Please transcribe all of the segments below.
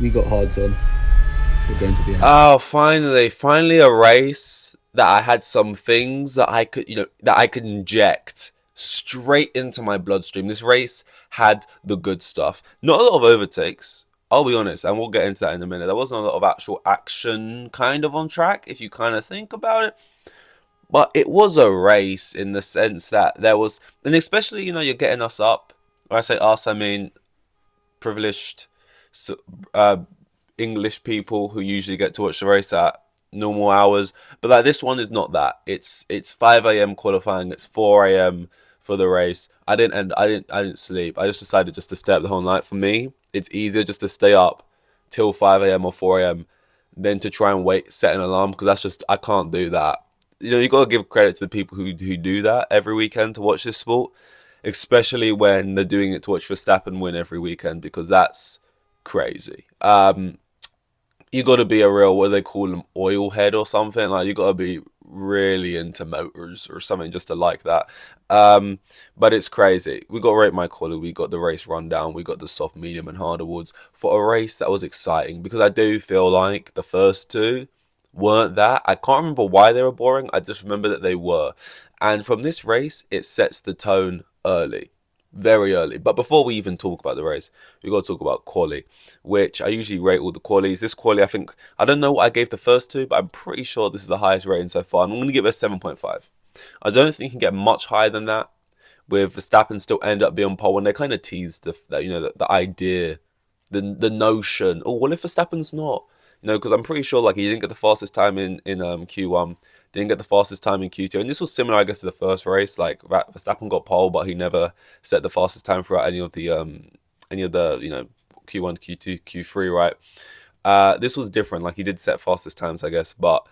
We got hards on. We're going to the end. Oh, finally a race that I had some things that I could, that I could inject straight into my bloodstream. This race had the good stuff. Not a lot of overtakes, I'll be honest, and we'll get into that in a minute. There wasn't a lot of actual action kind of on track, if you kind of think about it. But it was a race in the sense that there was, and especially, you're getting us up. When I say us, I mean privileged uh, English people who usually get to watch the race at normal hours. But like this one is not that. It's 5 a.m. qualifying. It's 4 a.m. for the race. I didn't sleep. I just decided just to stay up the whole night. For me, it's easier just to stay up till 5 a.m. or 4 a.m. than to try and set an alarm, because that's just, I can't do that. You got to give credit to the people who do that every weekend to watch this sport, especially when they're doing it to watch Verstappen win every weekend, because that's crazy. You got to be a real, what do they call them, oil head or something. Like, you got to be really into motors or something just to like that. But it's crazy. We got Rate My Quality, we got the race rundown, we got the soft, medium, and hard awards for a race that was exciting, because I do feel like the first two weren't that. I can't remember why they were boring. I just remember that they were. And from this race, it sets the tone early, very early. But before we even talk about the race, we got to talk about quali, which I usually rate all the qualies. This quali, I think, I don't know what I gave the first two, but I'm pretty sure this is the highest rating so far. I'm going to give it a 7.5. I don't think you can get much higher than that, with Verstappen still end up being on pole, and they kind of teased the idea, the notion. Oh, what if Verstappen's not? Because I'm pretty sure like he didn't get the fastest time in Q1, didn't get the fastest time in Q2, and this was similar, I guess, to the first race. Like Verstappen got pole, but he never set the fastest time throughout any of the Q1, Q2, Q3, right? This was different. Like, he did set fastest times, I guess, but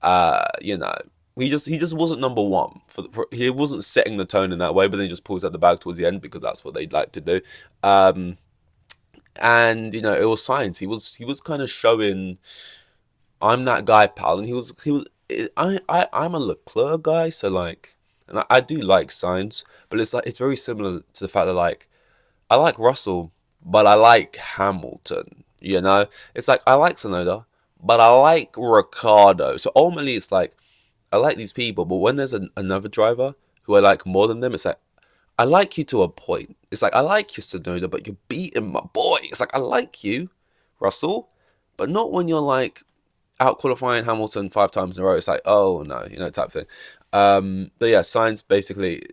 uh, you know. He just wasn't number one he wasn't setting the tone in that way, but then he just pulls out the bag towards the end because that's what they'd like to do. Um, and it was science. He was kind of showing, I'm that guy, pal, and he was. I'm a Leclerc guy, so like, and I do like science, but it's like, it's very similar to the fact that, like, I like Russell, but I like Hamilton. It's like, I like Sonoda, but I like Ricardo. So ultimately, it's like, I like these people, but when there's another driver who I like more than them, it's like, I like you to a point. It's like, I like you, Sonoda, but you're beating my boy. It's like, I like you, Russell, but not when you're like out qualifying Hamilton 5 times in a row. It's like, oh no, type thing. But yeah, Sainz basically,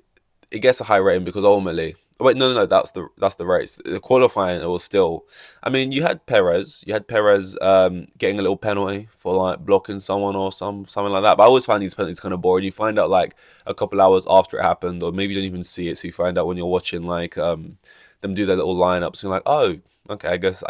it gets a high rating because ultimately, wait, no, that's the race. The qualifying, it was still. I mean, you had Perez getting a little penalty for like blocking someone or something like that. But I always find these penalties kind of boring. You find out like a couple hours after it happened, or maybe you don't even see it. So you find out when you're watching like them do their little lineups. And you're like, oh, okay, I guess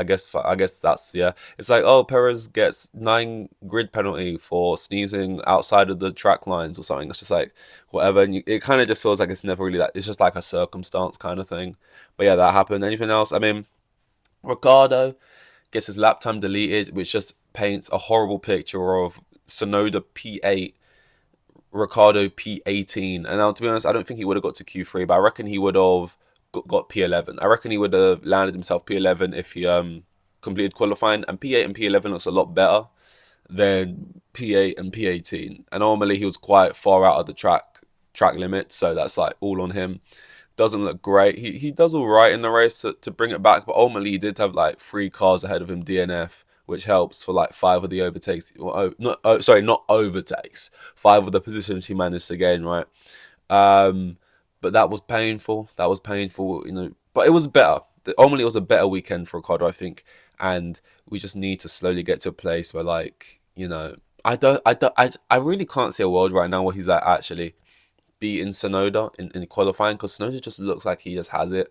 that's, yeah. It's like, oh, Perez gets 9 grid penalty for sneezing outside of the track lines or something. It's just like whatever, and it kind of just feels like it's never really that. It's just like a circumstance kind of thing. But yeah, that happened. Anything else? I mean, Ricardo gets his lap time deleted, which just paints a horrible picture of Sonoda P8, Ricardo P18. And now, to be honest, I don't think he would have got to Q3, but I reckon he would have got P11. I reckon he would have landed himself P11 if he completed qualifying. And P8 and P11 looks a lot better than P8 and P18. And normally he was quite far out of the track limit, so that's like all on him. Doesn't look great. He does all right in the race to bring it back, but ultimately he did have like 3 cars ahead of him DNF, which helps for like 5 of the overtakes. Not overtakes. 5 of the positions he managed to gain, right? But that was painful. That was painful, But it was better. Ultimately, it was a better weekend for Ricardo, I think, and we just need to slowly get to a place where, like, I really can't see a world right now where he's like actually beating Sonoda in qualifying, because Sonoda just looks like he just has it,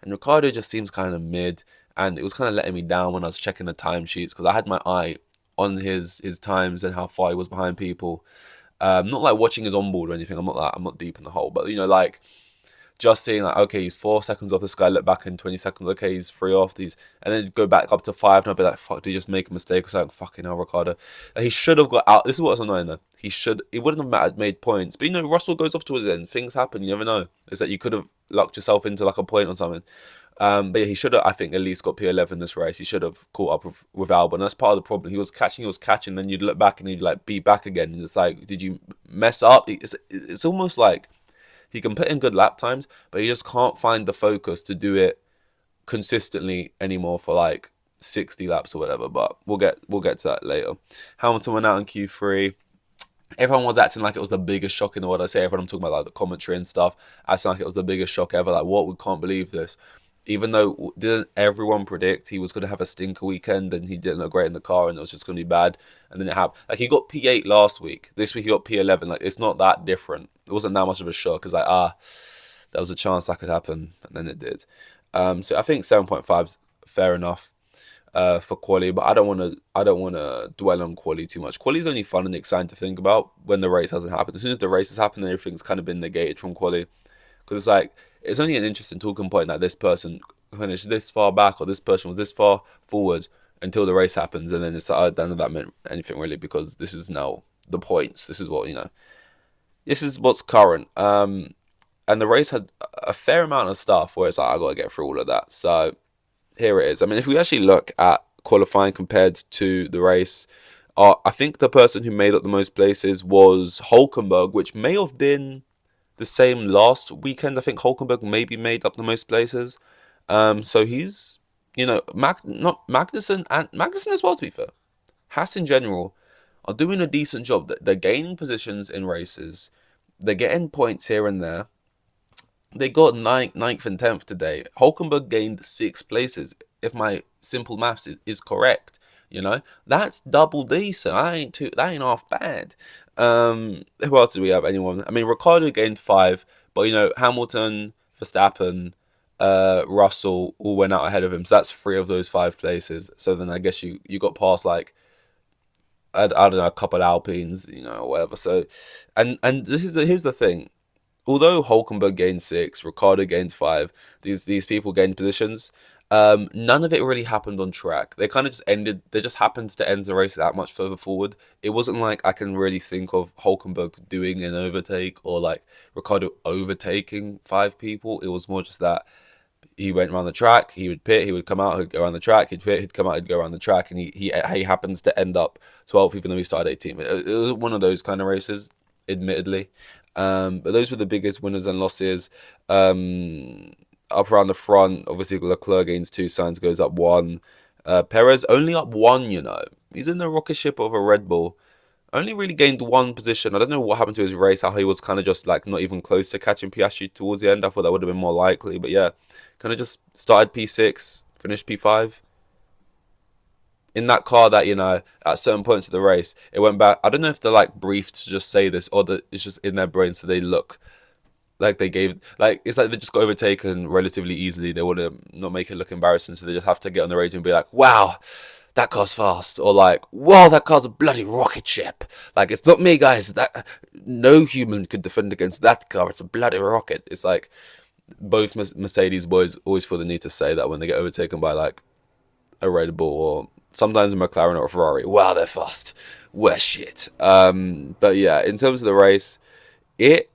and Ricardo just seems kind of mid, and it was kind of letting me down when I was checking the timesheets, because I had my eye on his times and how far he was behind people. Not like watching his onboard or anything. I'm not deep in the hole, but like just seeing like, okay, he's 4 seconds off this guy. Look back in 20 seconds. Okay, he's 3 off these, and then go back up to 5, and I'll be like, fuck, did he just make a mistake or something? Fucking hell, Ricardo. Like, he should have got out. This is what's annoying though. It wouldn't have mattered, made points, but Russell goes off towards the end. Things happen. You never know. It's that you could have lucked yourself into like a point or something. But yeah, he should have, I think, at least got P11 this race. He should have caught up with Albon. That's part of the problem. He was catching, then you'd look back and he'd like be back again. And it's like, did you mess up? It's almost like he can put in good lap times, but he just can't find the focus to do it consistently anymore for like 60 laps or whatever. But we'll get to that later. Hamilton went out in Q3. Everyone was acting like it was the biggest shock in the world. I say everyone, I'm talking about like the commentary and stuff, acting like it was the biggest shock ever. Like, what? We can't believe this. Even though didn't everyone predict he was going to have a stinker weekend and he didn't look great in the car and it was just going to be bad, and then it happened. Like, he got P8 last week. This week he got P11. Like, it's not that different. It wasn't that much of a shock. It's like, there was a chance that could happen, and then it did. So I think 7.5 is fair enough for quali, but I don't want to dwell on quali too much. Quali is only fun and exciting to think about when the race hasn't happened. As soon as the race has happened, everything's kind of been negated from quali, because it's like, it's only an interesting talking point that this person finished this far back or this person was this far forward until the race happens, and then it's like, none of that meant anything really, because this is now the points. This is what, this is what's current. And the race had a fair amount of stuff where it's like, I got to get through all of that. So here it is. I mean, if we actually look at qualifying compared to the race, I think the person who made up the most places was Hulkenberg, which may have been the same last weekend. I think Hulkenberg maybe made up the most places. So he's, not Magnussen, and Magnussen as well, to be fair. Haas in general are doing a decent job. They're gaining positions in races. They're getting points here and there. They got 9th and 10th today. Hulkenberg gained 6 places, if my simple maths is correct. That's double decent. That ain't half bad. Who else did we have? Anyone? I mean, Ricciardo gained 5, but Hamilton, Verstappen, Russell all went out ahead of him. So that's 3 of those 5 places. So then I guess you got past like, I don't know, a couple Alpines, or whatever. So, and here's the thing. Although Hulkenberg gained 6, Ricciardo gained 5, these people gained positions. None of it really happened on track. They kind of just ended. They just happened to end the race that much further forward. It wasn't like I can really think of Hulkenberg doing an overtake or like Ricciardo overtaking 5 people. It was more just that he went around the track. He would pit. He would come out. He'd go around the track. He'd pit. He'd come out. He'd go around the track. And he happens to end up 12th, even though he started 18th. It was one of those kind of races, admittedly. But those were the biggest winners and losses. Up around the front, obviously Leclerc gains 2, Sainz goes up 1. Perez only up 1, He's in the rocket ship of a Red Bull. Only really gained 1 position. I don't know what happened to his race, how he was kind of just like not even close to catching Piastri towards the end. I thought that would have been more likely. But yeah, kind of just started P6, finished P5. In that car that, at certain points of the race, it went back. I don't know if they're like briefed to just say this or that it's just in their brain so they look like they gave, like, it's like they just got overtaken relatively easily. They want to not make it look embarrassing, so they just have to get on the radio and be like, wow, that car's fast. Or like, wow, that car's a bloody rocket ship. Like, it's not me, guys. That no human could defend against that car. It's a bloody rocket. It's like both Mercedes boys always feel the need to say that when they get overtaken by like a Red Bull or sometimes a McLaren or a Ferrari. Wow, they're fast. We're shit. But yeah, in terms of the race, it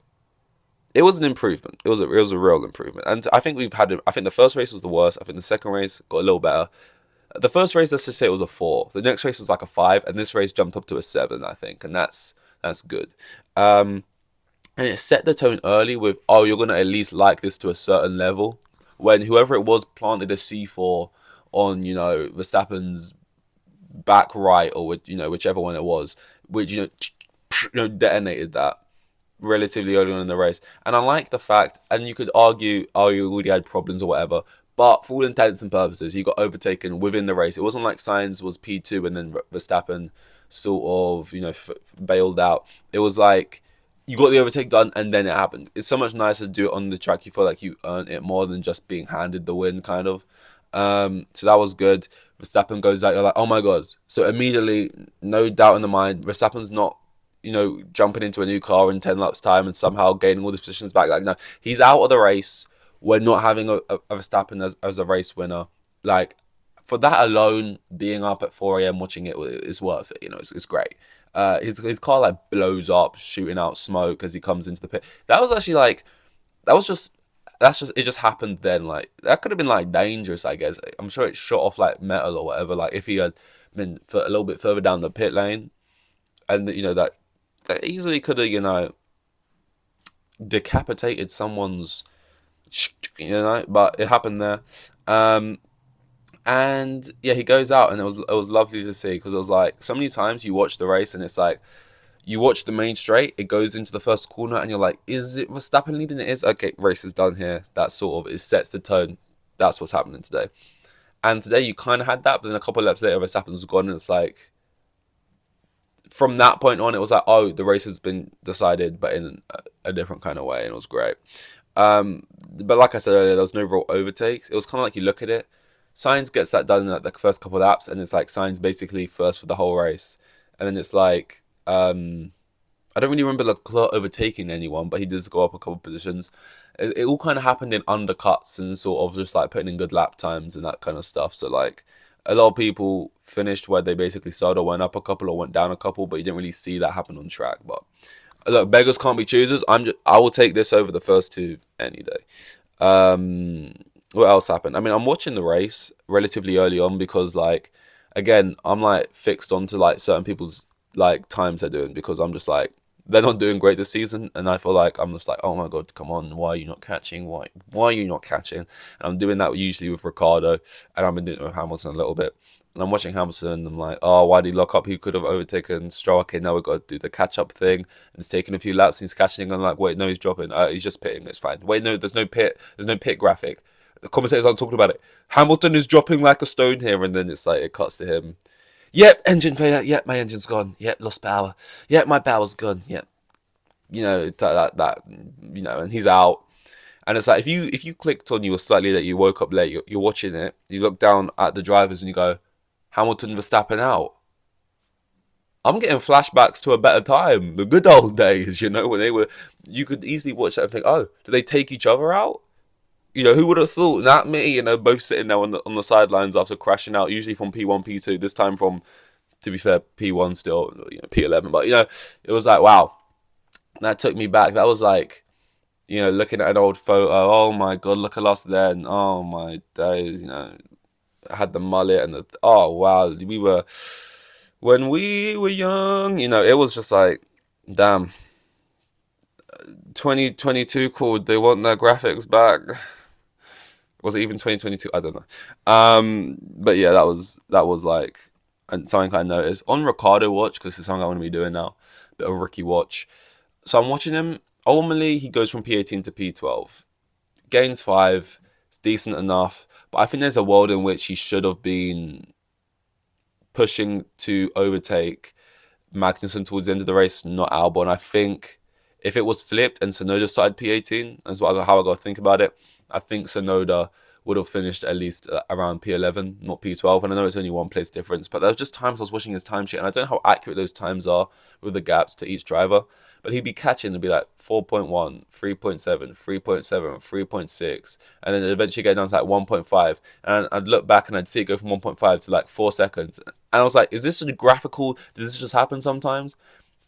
was an improvement. It was a real improvement. And I think I think the first race was the worst. I think the second race got a little better. The first race, let's just say it was a 4. The next race was like a 5, and this race jumped up to a 7, I think, and that's good. And it set the tone early with, you're gonna at least like this to a certain level. When whoever it was planted a C4 on, Verstappen's back right, or whichever one it was, which detonated that relatively early on in the race. And I like the fact, and you could argue, you already had problems or whatever, but for all intents and purposes, he got overtaken within the race. It wasn't like Sainz was P2 and then Verstappen sort of, bailed out. It was like, you got the overtake done and then it happened. It's so much nicer to do it on the track. You feel like you earned it more than just being handed the win, kind of. So that was good. Verstappen goes out, you're like, oh my God. So immediately, no doubt in the mind, Verstappen's not, jumping into a new car in 10 laps time and somehow gaining all these positions back. Like, no, he's out of the race. We're not having a Verstappen as a race winner. Like, for that alone, being up at 4 a.m. watching it is worth it. It's great. His car like blows up, shooting out smoke as he comes into the pit. That was actually like, that was just it just happened then. Like that could have been like dangerous, I guess. I'm sure it shot off like metal or whatever. Like if he had been a little bit further down the pit lane, and that easily could have decapitated someone's, but it happened there. Um, and yeah, he goes out, and it was lovely to see, because it was like so many times you watch the race and it's like you watch the main straight, it goes into the first corner, and you're like, is it Verstappen leading? It is. Okay, race is done here. That sort of it sets the tone. That's what's happening today. And today you kind of had that, but then a couple of laps later, Verstappen was gone, and it's like from that point on, it was like, oh, the race has been decided, but in a different kind of way, and it was great. But like I said earlier, there was no real overtakes. It was kind of like you look at it, Sainz gets that done in like the first couple of laps, and it's like Sainz basically first for the whole race, and then it's like I don't really remember Leclerc overtaking anyone, but he did go up a couple of positions. It all kind of happened in undercuts and sort of just like putting in good lap times and that kind of stuff. So like a lot of people finished where they basically started or went up a couple or went down a couple, but you didn't really see that happen on track. But look, beggars can't be choosers. I will take this over the first two any day. What else happened? I mean, I'm watching the race relatively early on because, like, again, I'm like fixed onto like certain people's like times they're doing, because I'm just like they're not doing great this season, and I feel like I'm just like, oh my god, come on, why are you not catching? Why are you not catching? And I'm doing that usually with Ricardo, and I've been doing it with Hamilton a little bit. And I'm watching Hamilton, and I'm like, oh, why did he lock up? He could have overtaken Stroll. Okay, now we've got to do the catch-up thing. And it's taking a few laps, and he's catching. And I'm like, wait, no, he's dropping. He's just pitting. It's fine. Wait, no, there's no pit. There's no pit graphic. The commentators aren't talking about it. Hamilton is dropping like a stone here, and then it's like, it cuts to him. Yep, engine failure. Yep, my engine's gone. Yep, lost power. Yep, my power's gone. Yep. And he's out. And it's like, if you clicked on, you were slightly late, you woke up late, you're watching it, you look down at the drivers and you go, Hamilton, Verstappen out. I'm getting flashbacks to a better time, the good old days, when you could easily watch that and think, oh, did they take each other out? Who would have thought? Not me, both sitting there on the sidelines after crashing out, usually from P1, P2, this time from, to be fair, P1 still, P11, but, it was like, wow, that took me back. That was like, looking at an old photo, oh my god, look at us then, oh my days, had the mullet and oh wow, when we were young, it was just like, damn, 2022 called, they want their graphics back. Was it even 2022? I don't know. But yeah, that was like, and something I noticed on Ricardo watch, because it's something I want to be doing now, bit of rookie watch. So I'm watching him. Ultimately, he goes from P18 to P12, gains 5. It's decent enough, but I think there's a world in which he should have been pushing to overtake Magnussen towards the end of the race, not Albon. I think if it was flipped and Tsunoda started P18, that's how I got to think about it. I think Tsunoda would have finished at least around P11, not P12. And I know it's only one place difference, but there was just times I was watching his timesheet, and I don't know how accurate those times are with the gaps to each driver, but he'd be catching and be like 4.1, 3.7, 3.7, 3.6, and then eventually get down to like 1.5. And I'd look back and I'd see it go from 1.5 to like 4 seconds. And I was like, is this a graphical? Does this just happen sometimes?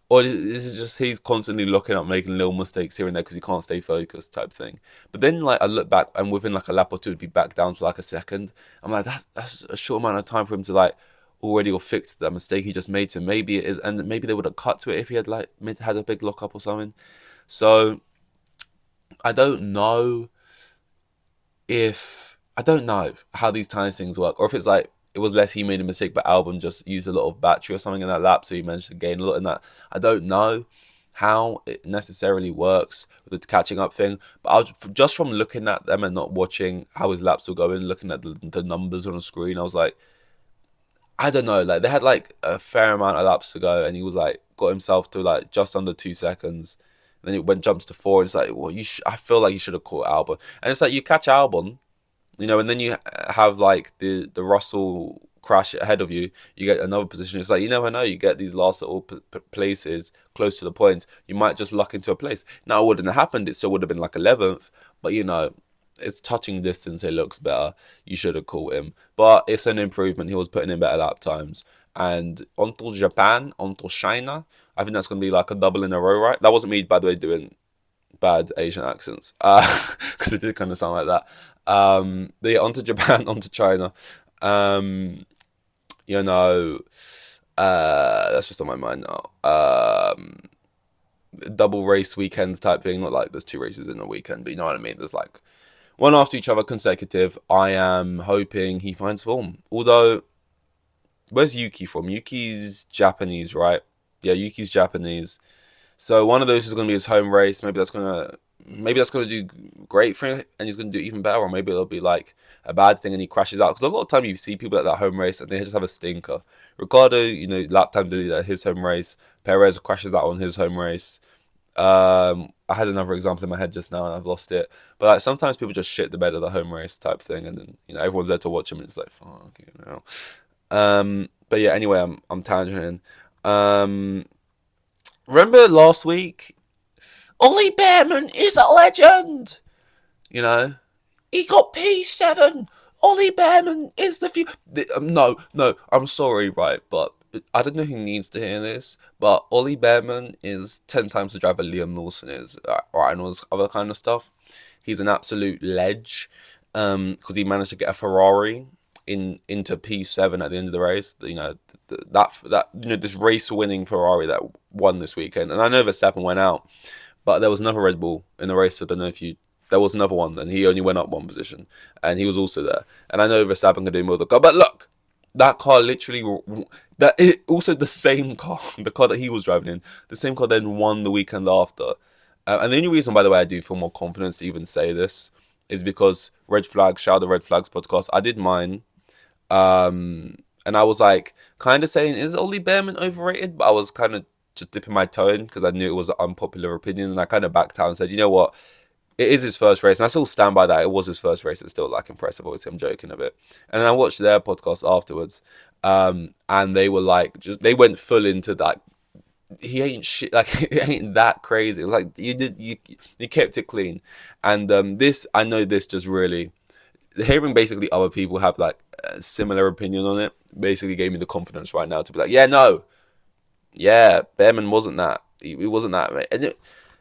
Or is it just he's constantly looking up, making little mistakes here and there because he can't stay focused type thing? But then like I look back, and within like a lap or two, it'd be back down to like a second. I'm like, that's a short amount of time for him to like already or fixed that mistake he just made. So maybe it is, and maybe they would have cut to it if he had like had a big lockup or something. So I don't know how these time things work, or if it's like it was less he made a mistake, but Albon just used a lot of battery or something in that lap, so he managed to gain a lot in that. I don't know how it necessarily works with the catching up thing, but just from looking at them and not watching how his laps were going, looking at the numbers on the screen, I was like, I don't know, like they had like a fair amount of laps to go, and he was like got himself to like just under 2 seconds. And then it jumps to 4. And it's like, well, I feel like you should have caught Albon, and it's like you catch Albon, and then you have like the Russell crash ahead of you. You get another position. It's like you never know. You get these last little places close to the points. You might just luck into a place. Now it wouldn't have happened. It still would have been like 11th, but it's touching distance. It looks better. You should have caught him, but it's an improvement. He was putting in better lap times. And onto Japan, onto China, I think that's going to be like a double in a row, right? That wasn't me, by the way, doing bad Asian accents, because it did kind of sound like that. But yeah, onto Japan, onto China. You know, that's just on my mind now. Double race weekends type thing, not like there's two races in a weekend, but you know what I mean. There's like one after each other consecutive. I am hoping he finds form. Although, where's Yuki from? Yuki's Japanese, right? Yeah, Yuki's Japanese. So one of those is going to be his home race. Maybe that's gonna do great for him, and he's going to do even better. Or maybe it'll be like a bad thing, and he crashes out. Because a lot of time you see people at that home race, and they just have a stinker. Ricardo, lap time did at his home race. Perez crashes out on his home race. I had another example in my head just now, and I've lost it. But like sometimes people just shit the bed of the home race type thing, and then everyone's there to watch him, and it's like fuck But yeah, anyway, I'm tangenting. Remember last week? Ollie Behrman is a legend. He got P7. Ollie Behrman is the few. No, I'm sorry, right? But I don't know who needs to hear this. But Ollie Behrman is 10 times the driver Liam Lawson is, right, and all this other kind of stuff. He's an absolute ledge, because he managed to get a Ferrari into P7 at the end of the race. This race-winning Ferrari that won this weekend. And I know Verstappen went out, but there was another Red Bull in the race. So I don't know if there was another one, and he only went up one position, and he was also there. And I know Verstappen can do more the car, but look, that car literally, also the same car, the car that he was driving in, the same car then won the weekend after. And the only reason, by the way, I do feel more confidence to even say this is because Red Flag, shout out the Red Flags podcast, I did mine, and I was like kind of saying, is Ollie Behrman overrated? But I was kind of just dipping my toe in because I knew it was an unpopular opinion, and I kind of backed out and said, you know what? It is his first race, and I still stand by that. It was his first race. It's still like impressive. Obviously, I'm joking a bit. And then I watched their podcast afterwards, and they were like, they went full into that. He ain't shit. Like it ain't that crazy. It was like you kept it clean, and this I know this just really hearing basically other people have like a similar opinion on it basically gave me the confidence right now to be like, Behrman wasn't that. He wasn't that, and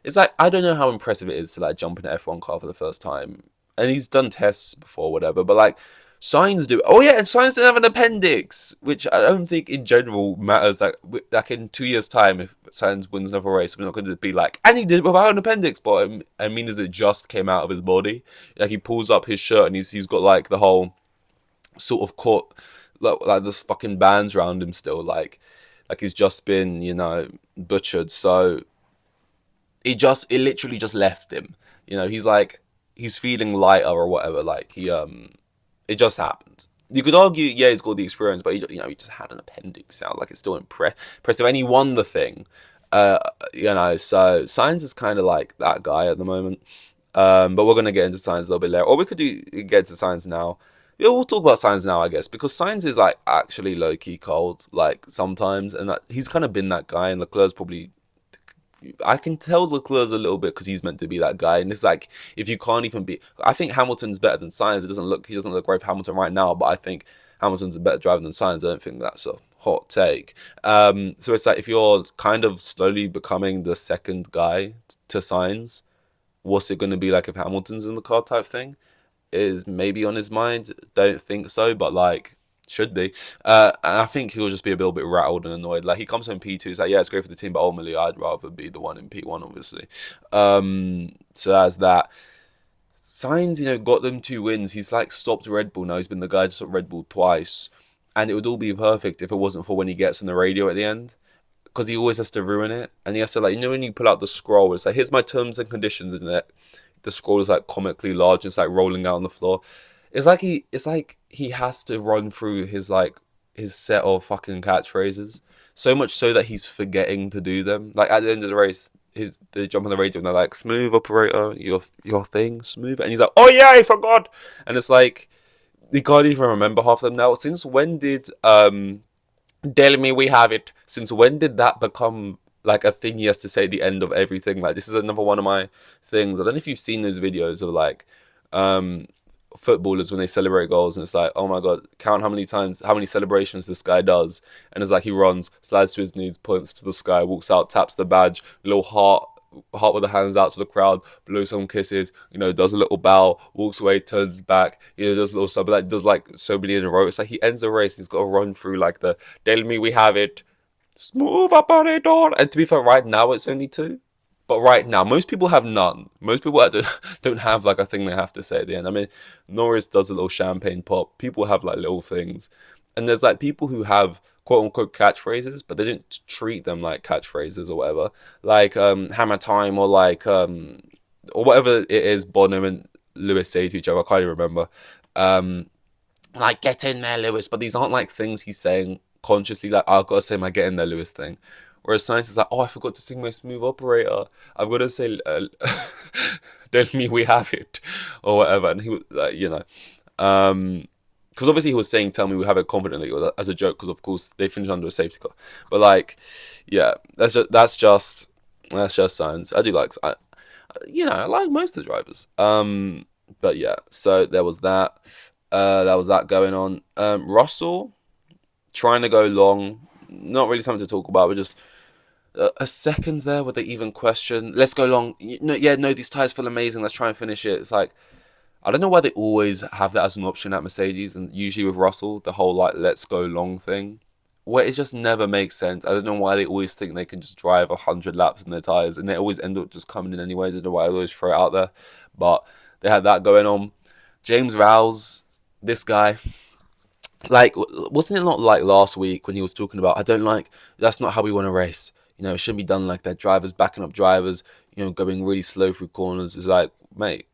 it's like, I don't know how impressive it is to like jump in an F1 car for the first time. And he's done tests before, whatever. But like, Sainz do. Oh yeah, and Sainz didn't have an appendix, which I don't think in general matters. Like in 2 years' time, if Sainz wins another race, we're not going to be like, and he did it without an appendix. But I mean, as it just came out of his body, like he pulls up his shirt and he's got like the whole sort of caught like this fucking bands around him still, like he's just been butchered. So. It literally just left him. He's feeling lighter or whatever. Like it just happened. You could argue, he's got the experience, but he just had an appendix. Sound like it's still impressive, and he won the thing. So Sainz is kind of like that guy at the moment. But we're gonna get into Sainz a little bit later, or we could get to Sainz now. Yeah, we'll talk about Sainz now, I guess, because Sainz is like actually low key cold, like sometimes, and he's kind of been that guy, and Leclerc's probably. I can tell Leclerc's a little bit because he's meant to be that guy, and it's like if you can't even be. I think Hamilton's better than Sainz. He doesn't look great for Hamilton right now, but I think Hamilton's a better driver than Sainz. I don't think that's a hot take. So it's like if you're kind of slowly becoming the second guy to Sainz, what's it going to be like if Hamilton's in the car type thing? Is maybe on his mind. Don't think so, but like. Should be. And I think he'll just be a little bit rattled and annoyed. Like, he comes home P2, he's like, yeah, it's great for the team, but ultimately, I'd rather be the one in P1, obviously. So that's that. Sainz, got them 2 wins. He's, like, stopped Red Bull now. He's been the guy to stop Red Bull twice. And it would all be perfect if it wasn't for when he gets on the radio at the end. Because he always has to ruin it. And he has to, like, when you pull out the scroll, it's like, here's my terms and conditions, and the scroll is, like, comically large, and it's, like, rolling out on the floor. It's like he has to run through his set of fucking catchphrases, so much so that he's forgetting to do them. Like at the end of the race, they jump on the radio and they're like, "Smooth operator, your thing, smooth," and he's like, "Oh yeah, I forgot." And it's like he can't even remember half of them now. Since when did "Tell me we have it"? Since when did that become like a thing he has to say at the end of everything? Like this is another one of my things. I don't know if you've seen those videos of like footballers when they celebrate goals, and it's like, oh my god, count how many celebrations this guy does, and it's like he runs, slides to his knees, points to the sky, walks out, taps the badge, little heart heart with the hands out to the crowd, blows some kisses, you know, does a little bow, walks away, turns back, you know, does a little something like does like so many in a row. It's like he ends the race, he's got to run through like the "Tell me we have it, smooth operator." And to be fair, right now it's only two. But right now, most people have none. Most people don't have like a thing they have to say at the end. I mean, Norris does a little champagne pop. People have like little things. And there's like people who have quote unquote catchphrases, but they didn't treat them like catchphrases or whatever. Like hammer time or like or whatever it is Bonham and Lewis say to each other. I can't even remember. Like get in there, Lewis. But these aren't like things he's saying consciously, like, oh, I've got to say my get in there, Lewis thing. Whereas science is like, oh, I forgot to sing my smooth operator. I've got to say, don't me we have it, or whatever. And he was like, you know, because obviously he was saying, tell me we have it confidently, or as a joke, because of course they finished under a safety car. But like, yeah, that's just science. I do like, I like most of the drivers. But yeah, so there was that. That was that going on. Russell trying to go long, not really something to talk about, but just a second there where they even question, let's go long. No, these tires feel amazing. Let's try and finish it. It's like, I don't know why they always have that as an option at Mercedes, and usually with Russell, the whole like let's go long thing, where it just never makes sense. I don't know why they always think they can just drive 100 laps in their tires, and they always end up just coming in anyway. I don't know why I always throw it out there, but they had that going on. James Rouse, this guy, like, wasn't it not like last week when he was talking about, that's not how we want to race. You know, it shouldn't be done like that. Drivers backing up drivers, you know, going really slow through corners. It's like, mate,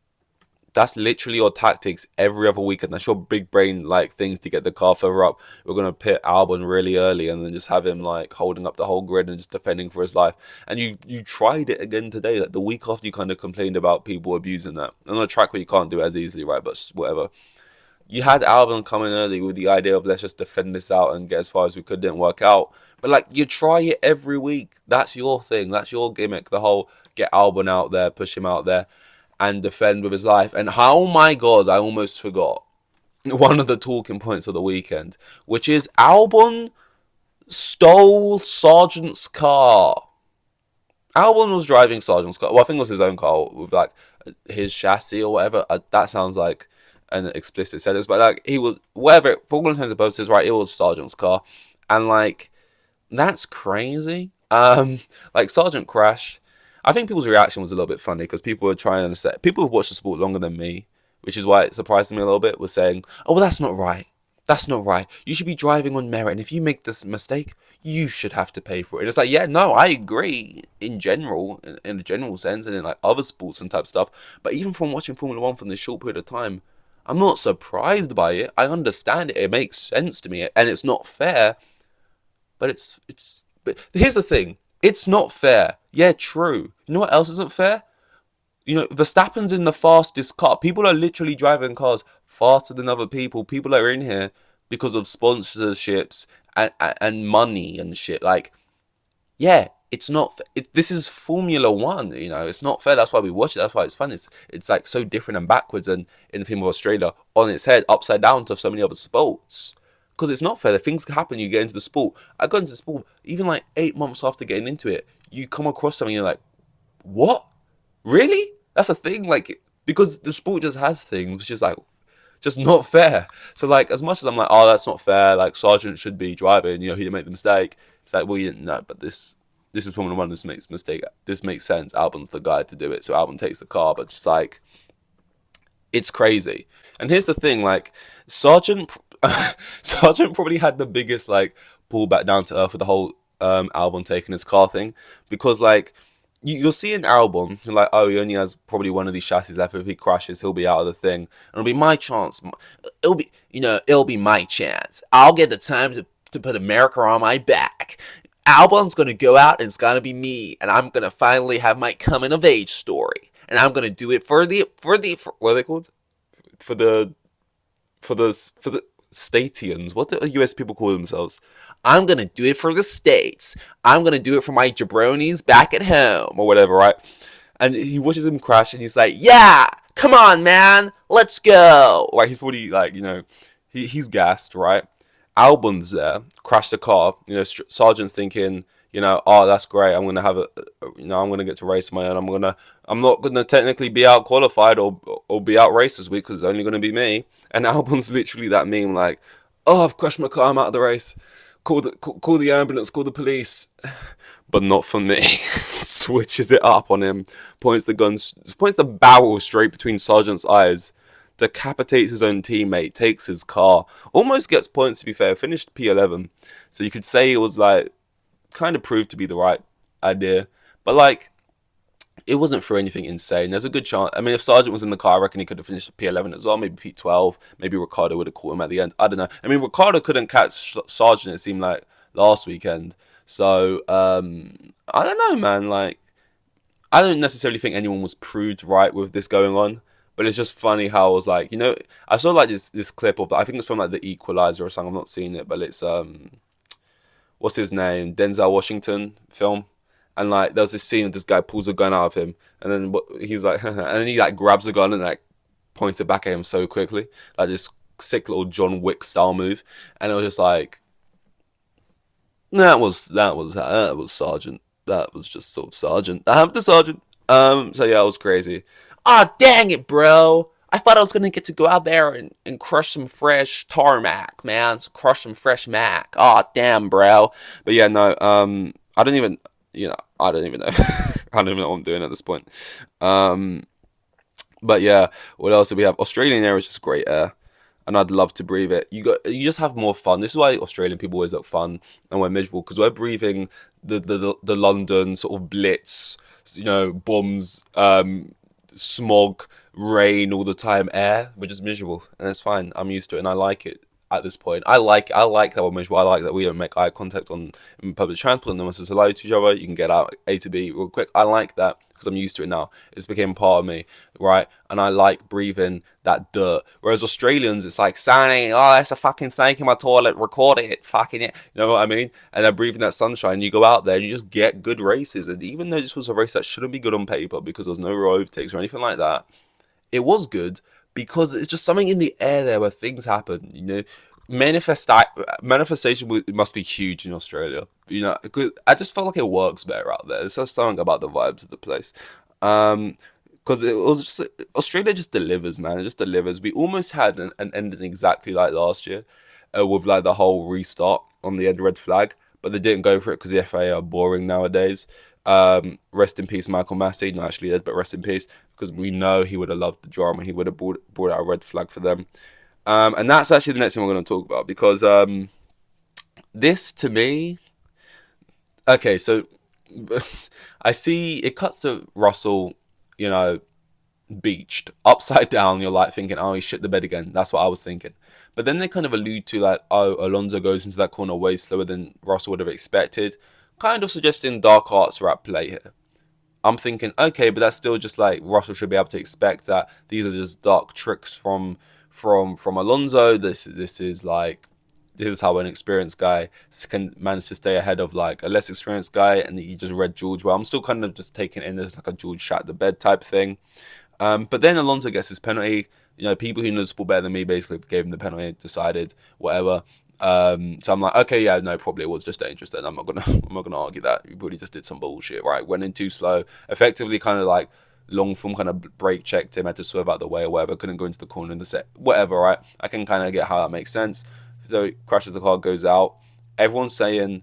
that's literally your tactics every other weekend. That's your big brain like things to get the car further up. We're gonna pit Albon really early and then just have him like holding up the whole grid and just defending for his life. And you tried it again today. Like the week after you kind of complained about people abusing that. On a track where you can't do it as easily, right? But whatever. You had Albon come in early with the idea of let's just defend this out and get as far as we could. Didn't work out. But like you try it every week. That's your thing. That's your gimmick. The whole get Albon out there, push him out there, and defend with his life. And oh my god, I almost forgot one of the talking points of the weekend, which is Albon stole Sargent's car. Albon was driving Sargent's car. Well, I think it was his own car with like his chassis or whatever. That sounds like an explicit sentence, but like he was whatever, for all intents and purposes, right? It was Sargent's car, and like that's crazy. Like Sargent crashed. I think people's reaction was a little bit funny because people were trying to say, people who've watched the sport longer than me, which is why it surprised me a little bit, was saying, oh, well, that's not right. That's not right. You should be driving on merit, and if you make this mistake, you should have to pay for it. And it's like, yeah, no, I agree in general, in a general sense, and in like other sports and type stuff. But even from watching Formula One from this short period of time, I'm not surprised by it. I understand it. It makes sense to me, and it's not fair. But but here's the thing. It's not fair. Yeah, true. You know what else isn't fair? You know, Verstappen's in the fastest car. People are literally driving cars faster than other people. People are in here because of sponsorships and money and shit. Like, yeah, it's not. This is Formula One. You know, it's not fair. That's why we watch it. That's why it's fun. It's like so different and backwards, and in the theme of Australia, on its head, upside down to so many other sports. Because it's not fair. Things happen. You get into the sport. I got into the sport even like 8 months after getting into it. You come across something, you're like, what? Really? That's a thing? Like, because the sport just has things which is like, just not fair. So like, as much as I'm like, oh, that's not fair. Like, Sargent should be driving. You know, he didn't make the mistake. It's like, well, you didn't know, but this is Formula One. This makes mistake. This makes sense. Albon's the guy to do it. So Albon takes the car. But just like, it's crazy. And here's the thing, like, Sargent probably had the biggest like pull back down to earth with the whole Albon taking his car thing, because like you'll see an Albon, you're like, oh, he only has probably one of these chassis left. If he crashes, he'll be out of the thing, and it'll be my chance. It'll be my chance. I'll get the time to put America on my back. Albon's gonna go out and it's gonna be me, and I'm gonna finally have my coming of age story, and I'm gonna do it for what are they called? For the Statians. What do US people call themselves? I'm gonna do it for the States. I'm gonna do it for my jabronis back at home, or whatever, right? And he watches him crash, and he's like, yeah, come on, man, let's go. Right? He's probably like, you know, he's gassed, right? Albon's there, crashed the car. You know, Sargent's thinking, you know, oh, that's great. I'm gonna have I'm gonna get to race my own. I'm not gonna technically be out qualified or be out raced this week because it's only gonna be me. And Albon's literally that meme, like, oh, I've crashed my car, I'm out of the race. Call the ambulance, call the police, but not for me. Switches it up on him, points the barrel straight between Sargent's eyes, decapitates his own teammate, takes his car, almost gets points. To be fair, finished P11, so you could say it was like kind of proved to be the right idea, but like it wasn't for anything insane. There's a good chance. I mean, if Sargent was in the car, I reckon he could have finished P11 as well. Maybe P12. Maybe Ricardo would have caught him at the end. I don't know. I mean, Ricardo couldn't catch Sargent, it seemed like, last weekend. So, I don't know, man. Like, I don't necessarily think anyone was proved right with this going on. But it's just funny how I was like, you know, I saw like this clip of, I think it's from like The Equalizer or something. I'm not seeing it, but it's, what's his name? Denzel Washington film. And like there was this scene where this guy pulls a gun out of him, and then he's like, and then he like grabs the gun and like points it back at him so quickly, like this sick little John Wick style move. And it was just like, that was Sergeant. That was just sort of Sergeant. I'm the Sergeant. So yeah, it was crazy. Ah, dang it, bro. I thought I was gonna get to go out there and crush some fresh tarmac, man. So crush some fresh mac. Ah, damn, bro. But yeah, no. I don't even. I don't even know. I don't even know what I'm doing at this point. But yeah, what else do we have? Australian air is just great air, and I'd love to breathe it. You just have more fun. This is why Australian people always look fun and we're miserable, because we're breathing the London sort of blitz, bombs, smog, rain all the time air. We're just miserable, and it's fine. I'm used to it, and I like it. At this point, I like that we're miserable. I like that we don't make eye contact in public transport, and then once it's hello to each other, you can get out A to B real quick. I like that because I'm used to it now. It's became part of me, right? And I like breathing that dirt. Whereas Australians, it's like, Sonny, oh, that's a fucking snake in my toilet, record it, fucking it. You know what I mean? And they're breathing that sunshine. You go out there and you just get good races. And even though this was a race that shouldn't be good on paper because there was no road overtakes or anything like that, it was good. Because it's just something in the air there where things happen, Manifestation must be huge in Australia, because I just felt like it works better out there. There's just something about the vibes of the place. Because it was just, Australia just delivers, man. It just delivers. We almost had an ending exactly like last year, with like the whole restart on the red flag, but they didn't go for it because the FIA are boring nowadays. Rest in peace, Michael Massey. Not actually dead, but rest in peace, because we know he would have loved the drama. He would have brought out a red flag for them. And that's actually the next thing we're going to talk about, because this to me, okay, so I see it cuts to Russell, beached upside down. You're like thinking, oh, he shit the bed again. That's what I was thinking. But then they kind of allude to like, oh, Alonso goes into that corner way slower than Russell would have expected, kind of suggesting dark arts are at play here. I'm thinking, okay, but that's still just like Russell should be able to expect that these are just dark tricks from Alonso. This is how an experienced guy can manage to stay ahead of like a less experienced guy, and he just read George well. I'm still kind of just taking it in as like a George shat the bed type thing. But then Alonso gets his penalty. People who know the sport better than me basically gave him the penalty, decided whatever. So I'm like, okay, yeah, no, probably it was just dangerous then. I'm not gonna argue that. You probably just did some bullshit, right? Went in too slow, effectively kind of like long form kind of brake checked him, had to swerve out the way or whatever, couldn't go into the corner in the set, whatever, right? I can kind of get how that makes sense. So he crashes the car, goes out. Everyone's saying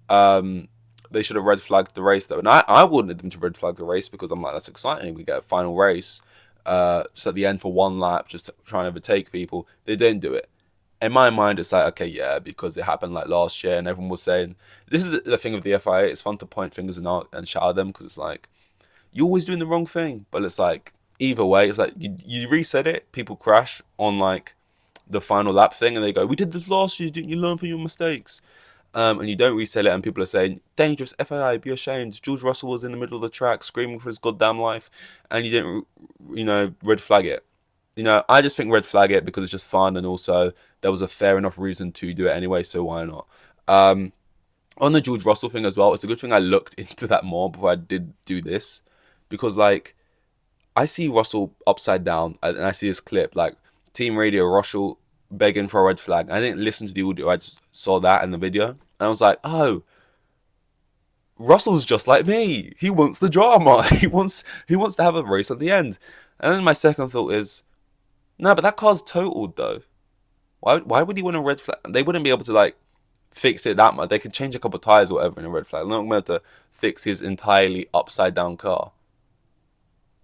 they should have red flagged the race though, and I wanted them to red flag the race because I'm like, that's exciting. We get a final race just at the end for one lap, just trying to overtake people. They didn't do it. In my mind, it's like, okay, yeah, because it happened like last year, and everyone was saying, this is the thing with the FIA. It's fun to point fingers and shout at them because it's like, you're always doing the wrong thing. But it's like, either way, it's like you reset it, people crash on like the final lap thing, and they go, we did this last year, didn't you learn from your mistakes? And you don't reset it, and people are saying, dangerous, FIA, be ashamed. George Russell was in the middle of the track screaming for his goddamn life, and you didn't, red flag it. I just think red flag it because it's just fun, and also there was a fair enough reason to do it anyway, so why not? On the George Russell thing as well, it's a good thing I looked into that more before I did do this, because like I see Russell upside down, and I see this clip like team radio Russell begging for a red flag. I didn't listen to the audio, I just saw that in the video, and I was like, oh, Russell's just like me. He wants the drama. He wants to have a race at the end. And then my second thought is, no, but that car's totaled though. Why would he want a red flag? They wouldn't be able to like fix it that much. They could change a couple of tires or whatever in a red flag. They're not going to fix his entirely upside down car.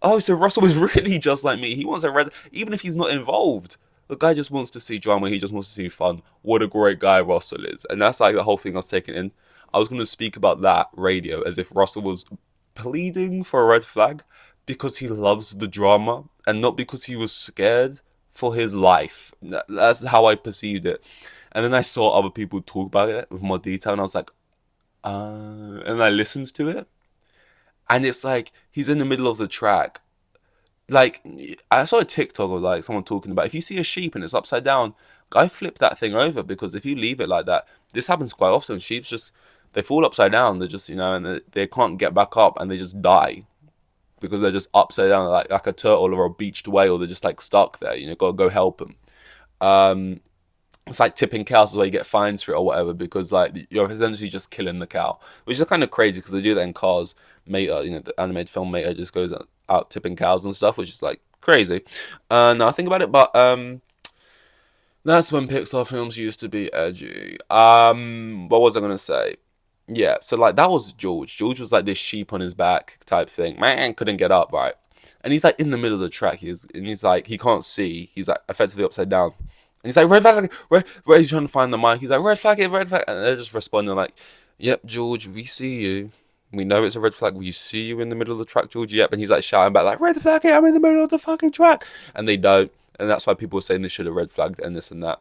Oh, so Russell is really just like me. He wants a red, even if he's not involved. The guy just wants to see drama. He just wants to see fun. What a great guy Russell is. And that's like the whole thing I was taking in. I was going to speak about that radio as if Russell was pleading for a red flag because he loves the drama and not because he was scared for his life. That's how I perceived it. And then I saw other people talk about it with more detail, and I was like, and I listened to it, and it's like he's in the middle of the track. Like, I saw a TikTok of like someone talking about if you see a sheep and it's upside down, guy flip that thing over, because if you leave it like that, this happens quite often. Sheep's just, they fall upside down. They're just, and they can't get back up, and they just die because they're just upside down, like a turtle or a beached whale. They're just like stuck there. Gotta go help them. It's like tipping cows where you get fines for it or whatever, because like you're essentially just killing the cow, which is kind of crazy because they do that in Cars. Mater, the animated film Mater just goes out tipping cows and stuff, which is like crazy. Now I think about it, but that's when Pixar films used to be edgy. What was I gonna say? Yeah, so like that was George. George was like this sheep on his back type thing. Man couldn't get up, right? And he's like in the middle of the track. He's like, he can't see. He's like effectively upside down. And he's like, red flag, red. He's trying to find the mic. He's like, red flag it, red flag. And they're just responding like, yep, George, we see you. We know it's a red flag. We see you in the middle of the track, George. Yep. And he's like shouting back like, red flag it, I'm in the middle of the fucking track. And they don't. And that's why people were saying they should have red flagged and this and that.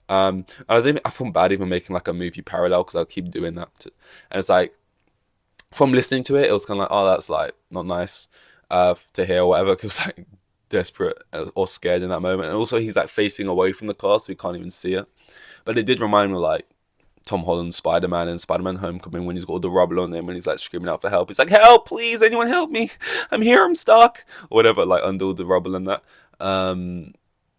And I feel bad even making like a movie parallel because I'll keep doing that. And it's like, from listening to it, it was kind of like, oh, that's like not nice to hear or whatever. Because like desperate or scared in that moment. And also he's like facing away from the car, so we can't even see it. But it did remind me of like Tom Holland's Spider-Man and Spider-Man Homecoming, when he's got all the rubble on him and he's like screaming out for help. He's like, help, please, anyone help me. I'm here, I'm stuck. Or whatever, like under all the rubble and that.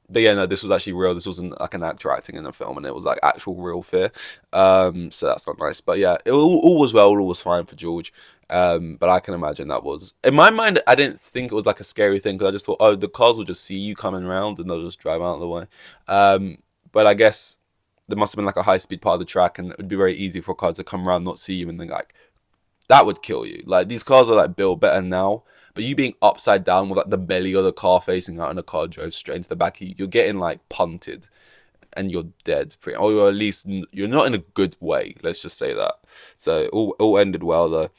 But yeah, no, this was actually real. This wasn't like an actor acting in a film, and it was like actual real fear. So that's not nice. But yeah, it all was well, all was fine for George. But I can imagine that was, in my mind, I didn't think it was like a scary thing, because I just thought, oh, the cars will just see you coming around and they'll just drive out of the way. But I guess there must have been like a high speed part of the track, and it would be very easy for cars to come around, not see you, and then like that would kill you. Like these cars are like built better now, but you being upside down with like the belly of the car facing out and the car drove straight into the back of you, you're getting like punted and you're dead. Or at least you're not in a good way. Let's just say that. So all ended well though.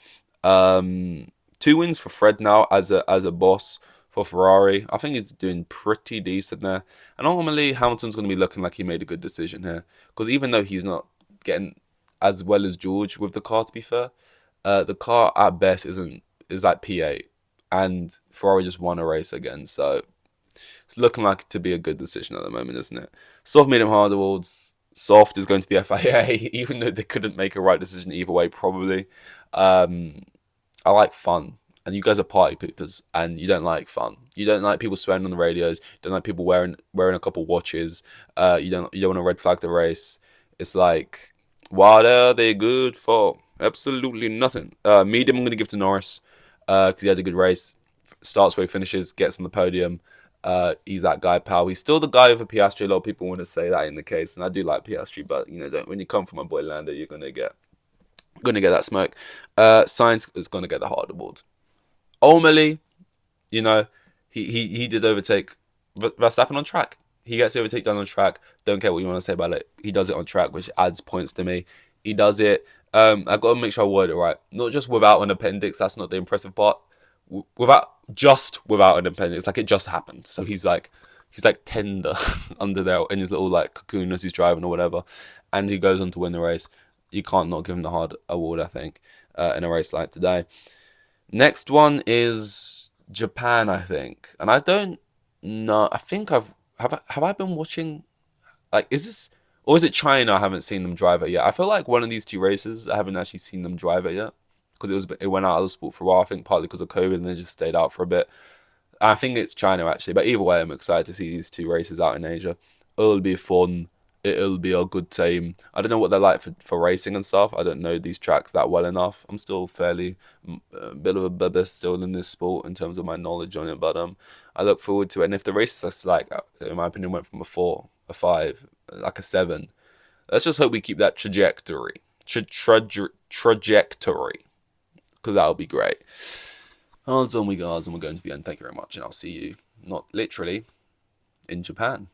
2 wins for Fred now as a boss for Ferrari. I think he's doing pretty decent there. And ultimately, Hamilton's going to be looking like he made a good decision here. Because even though he's not getting as well as George with the car, to be fair, the car at best is like P8. And Ferrari just won a race again. So it's looking like to be a good decision at the moment, isn't it? Soft, medium, hard awards. Soft is going to the FIA, even though they couldn't make a right decision either way, probably. I like fun. And you guys are party poopers, and you don't like fun. You don't like people swearing on the radios. You don't like people wearing a couple watches. You don't want to red flag the race. It's like, what are they good for? Absolutely nothing. Medium, I'm going to give to Norris because he had a good race. Starts where he finishes, gets on the podium. He's that guy, pal. He's still the guy over Piastri. A lot of people want to say that in the case, and I do like Piastri, but when you come from my boy Lando, you're gonna get that smoke. Sainz is gonna get the hard award. Ultimately, he did overtake Verstappen on track. He gets the overtake done on track. Don't care what you want to say about it. He does it on track, which adds points to me. He does it. I've got to make sure I word it right. Not just without an appendix. That's not the impressive part. Without an appendix, like it just happened. So he's like tender under there in his little like cocoon as he's driving or whatever, and he goes on to win the race. You can't not give him the hard award, I think, in a race like today. Next one is Japan, I think, and I don't know. I think have I been watching, like, is this, or is it China? I haven't seen them drive it yet. I feel like one of these two races I haven't actually seen them drive it yet, because it went out of the sport for a while. I think partly because of COVID, and they just stayed out for a bit. I think it's China actually, but either way, I'm excited to see these two races out in Asia. It'll be fun. it'll be a good time. I don't know what they're like for racing and stuff. I don't know these tracks that well enough. I'm still fairly a bit of a bubba still in this sport in terms of my knowledge on it, but I look forward to it. And if the race is like, in my opinion, went from a 4, a 5, like a 7, let's just hope we keep that trajectory. Trajectory. Because that'll be great. Hands on we guys, and we're going to the end. Thank you very much, and I'll see you, not literally, in Japan.